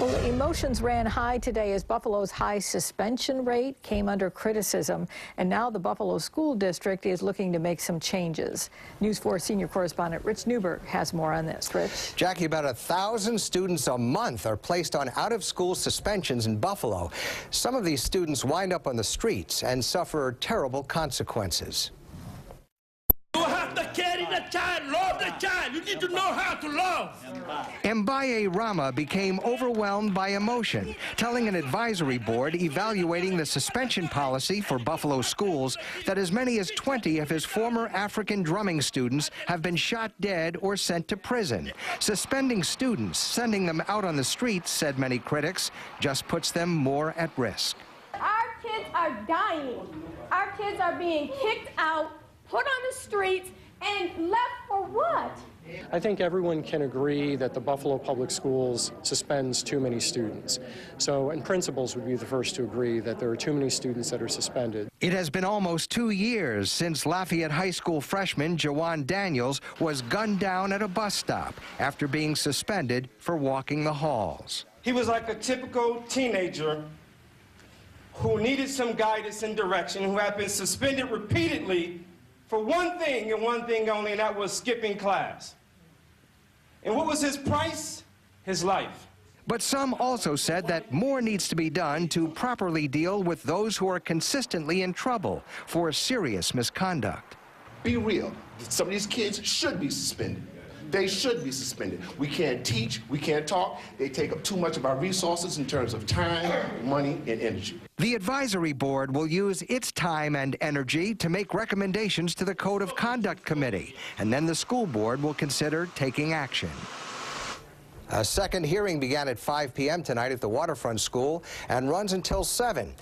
Well, emotions ran high today as Buffalo's high suspension rate came under criticism, and now the Buffalo School District is looking to make some changes. News 4 senior correspondent Rich Newberg has more on this. Rich? Jackie, about 1,000 students a month are placed on out-of-school suspensions in Buffalo. Some of these students wind up on the streets and suffer terrible consequences. You have to carry the child, love the child. You need to know how to love. Mbaye Rama became overwhelmed by emotion, telling an advisory board evaluating the suspension policy for Buffalo schools that as many as 20 of his former African drumming students have been shot dead or sent to prison. Suspending students, sending them out on the streets, said many critics, just puts them more at risk. Our kids are dying. Our kids are being kicked out, put on the streets, and left for what? I think everyone can agree that the Buffalo Public Schools suspends too many students. And principals would be the first to agree that there are too many students that are suspended. It has been almost 2 years since Lafayette High School freshman Jawan Daniels was gunned down at a bus stop after being suspended for walking the halls. He was like a typical teenager who needed some guidance and direction, who had been suspended repeatedly for one thing and one thing only, and that was skipping class. And what was his price? His life. But some also said that more needs to be done to properly deal with those who are consistently in trouble for serious misconduct. Be real. Some of these kids should be suspended. They should be suspended. We can't teach, we can't talk. They take up too much of our resources in terms of time, money, and energy. The advisory board will use its time and energy to make recommendations to the Code of Conduct Committee, and then the school board will consider taking action. A second hearing began at 5 p.m. tonight at the Waterfront School and runs until 7.